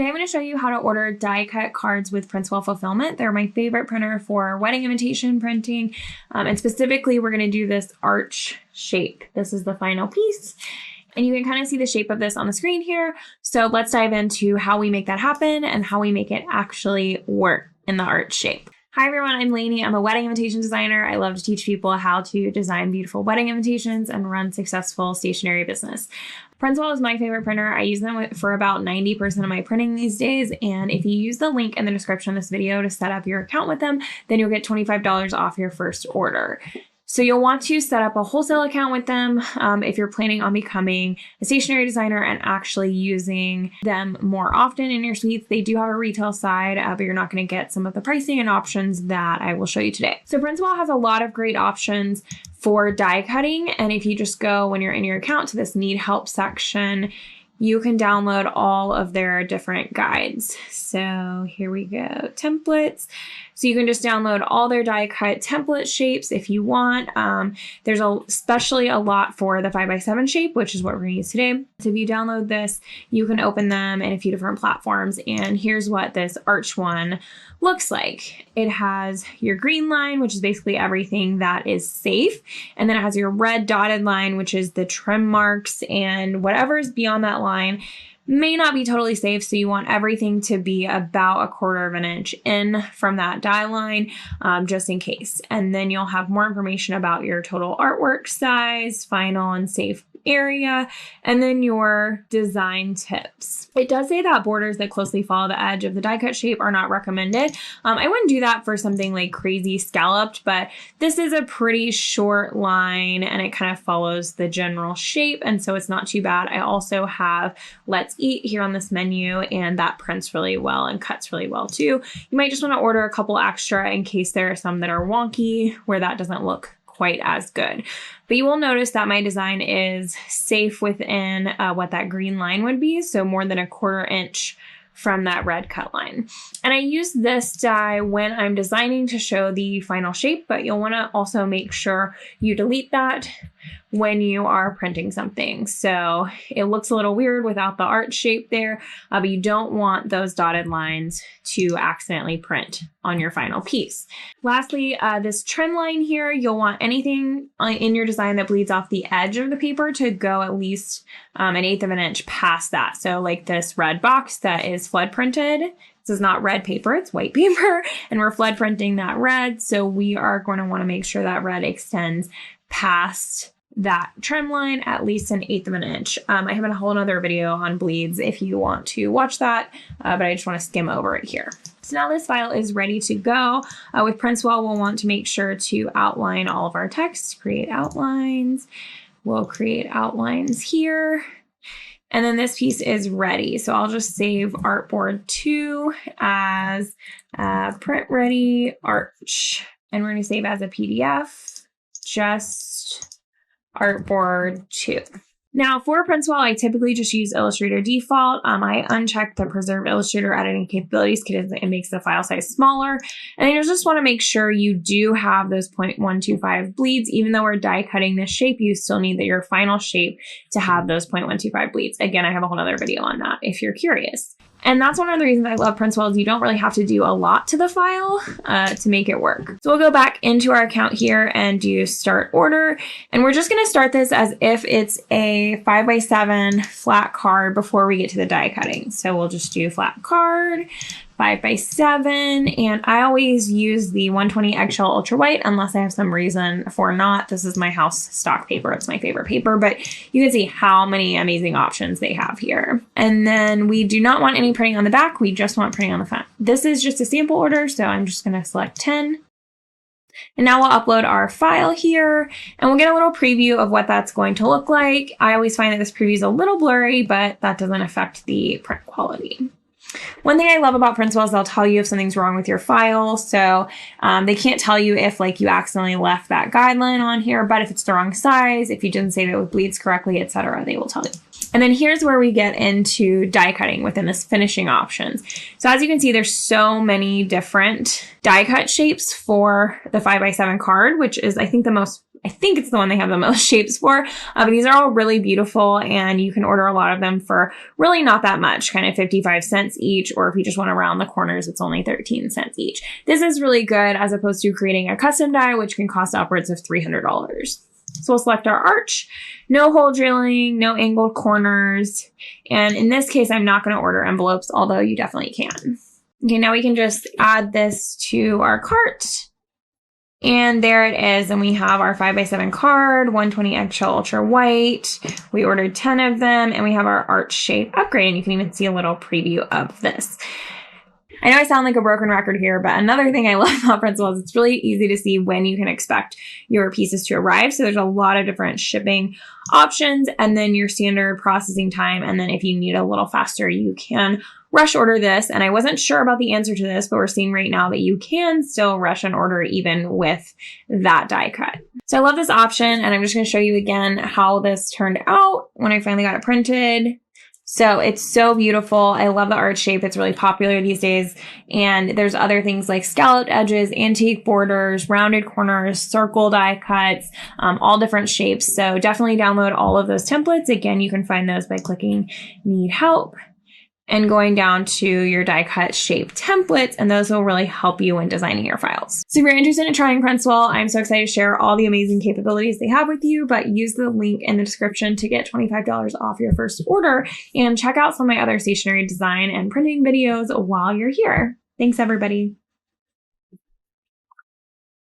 Today I'm going to show you how to order die cut cards with PrintsWell Fulfillment. They're my favorite printer for wedding invitation printing. And specifically, we're going to do this arch shape. This is the final piece. And you can kind of see the shape of this on the screen here. So let's dive into how we make that happen and how we make it actually work in the arch shape. Hi everyone, I'm Lainey. I'm a wedding invitation designer. I love to teach people how to design beautiful wedding invitations and run successful stationery business. PrintsWell is my favorite printer. I use them for about 90% of my printing these days. And if you use the link in the description of this video to set up your account with them, then you'll get $25 off your first order. So you'll want to set up a wholesale account with them if you're planning on becoming a stationery designer and actually using them more often in your suites. They do have a retail side, but you're not going to get some of the pricing and options that I will show you today. So PrintsWell has a lot of great options for die cutting. And if you just go, when you're in your account, to this need help section, you can download all of their different guides. So here we go, templates. So you can just download all their die cut template shapes if you want. There's especially a lot for the 5x7 shape, which is what we're gonna use today. So if you download this, you can open them in a few different platforms. And here's what this arch one looks like. It has your green line, which is basically everything that is safe. And then it has your red dotted line, which is the trim marks, and whatever is beyond that line may not be totally safe. So you want everything to be about 1/4 of an inch in from that die line, just in case. And then you'll have more information about your total artwork size, final and safe area, and then your design tips. It does say that borders that closely follow the edge of the die cut shape are not recommended. I wouldn't do that for something like crazy scalloped, but this is a pretty short line and it kind of follows the general shape, and so it's not too bad. I also have Let's Eat here on this menu, and that prints really well and cuts really well too. You might just want to order a couple extra in case there are some that are wonky where that doesn't look quite as good. But you will notice that my design is safe within what that green line would be, so more than 1/4 inch from that red cut line. And I use this die when I'm designing to show the final shape, but you'll want to also make sure you delete that when you are printing something. So it looks a little weird without the arch shape there, but you don't want those dotted lines to accidentally print on your final piece. Lastly, this trim line here, you'll want anything in your design that bleeds off the edge of the paper to go at least 1/8 of an inch past that. So like this red box that is flood printed, this is not red paper, it's white paper, and we're flood printing that red. So we are going to want to make sure that red extends past that trim line at least 1/8 of an inch. I have a whole nother video on bleeds if you want to watch that, but I just want to skim over it here. So now this file is ready to go. With PrintsWell, we'll want to make sure to outline all of our text, create outlines. We'll create outlines here. And then this piece is ready. So I'll just save Artboard 2 as print ready arch. And we're going to save as a PDF, just Artboard 2. Now for PrintsWell, I typically just use Illustrator default. I uncheck the preserve Illustrator editing capabilities because it makes the file size smaller. And you just want to make sure you do have those 0.125 bleeds. Even though we're die cutting this shape, you still need your final shape to have those 0.125 bleeds. Again, I have a whole other video on that if you're curious. And that's one of the reasons I love PrintsWell, is you don't really have to do a lot to the file to make it work. So we'll go back into our account here and do start order. And we're just going to start this as if it's a 5x7 flat card before we get to the die cutting. So we'll just do flat card, 5x7, and I always use the 120 eggshell ultra white unless I have some reason for not. This is my house stock paper. It's my favorite paper, but you can see how many amazing options they have here. And then we do not want any printing on the back. We just want printing on the front. This is just a sample order, so I'm just going to select 10. And now we'll upload our file here and we'll get a little preview of what that's going to look like. I always find that this preview is a little blurry, but that doesn't affect the print quality. One thing I love about PrintsWell is they'll tell you if something's wrong with your file. So they can't tell you if like you accidentally left that guideline on here, but if it's the wrong size, if you didn't save it with bleeds correctly, etc., they will tell you. And then here's where we get into die cutting within this finishing options. So as you can see, there's so many different die cut shapes for the 5x7 card, which is I think the most I think it's the one they have the most shapes for. But these are all really beautiful, and you can order a lot of them for really not that much, kind of 55 cents each, or if you just want to round the corners, it's only 13 cents each. This is really good as opposed to creating a custom die, which can cost upwards of $300. So we'll select our arch. No hole drilling, no angled corners. And in this case, I'm not going to order envelopes, although you definitely can. Okay, now we can just add this to our cart. And there it is. And we have our 5x7 card, 120 eggshell ultra white. We ordered 10 of them, and we have our arch shape upgrade. And you can even see a little preview of this. I know I sound like a broken record here, but another thing I love about PrintsWell is it's really easy to see when you can expect your pieces to arrive. So there's a lot of different shipping options, and then your standard processing time. And then if you need a little faster, you can rush order this. And I wasn't sure about the answer to this, but we're seeing right now that you can still rush an order even with that die cut. So I love this option, and I'm just going to show you again how this turned out when I finally got it printed. So it's so beautiful. I love the arch shape. It's really popular these days. And there's other things like scalloped edges, antique borders, rounded corners, circle die cuts, all different shapes. So definitely download all of those templates. Again, you can find those by clicking Need Help and going down to your die cut shape templates, and those will really help you when designing your files. So if you're interested in trying PrintsWell, I'm so excited to share all the amazing capabilities they have with you, but use the link in the description to get $25 off your first order, and check out some of my other stationery design and printing videos while you're here. Thanks, everybody.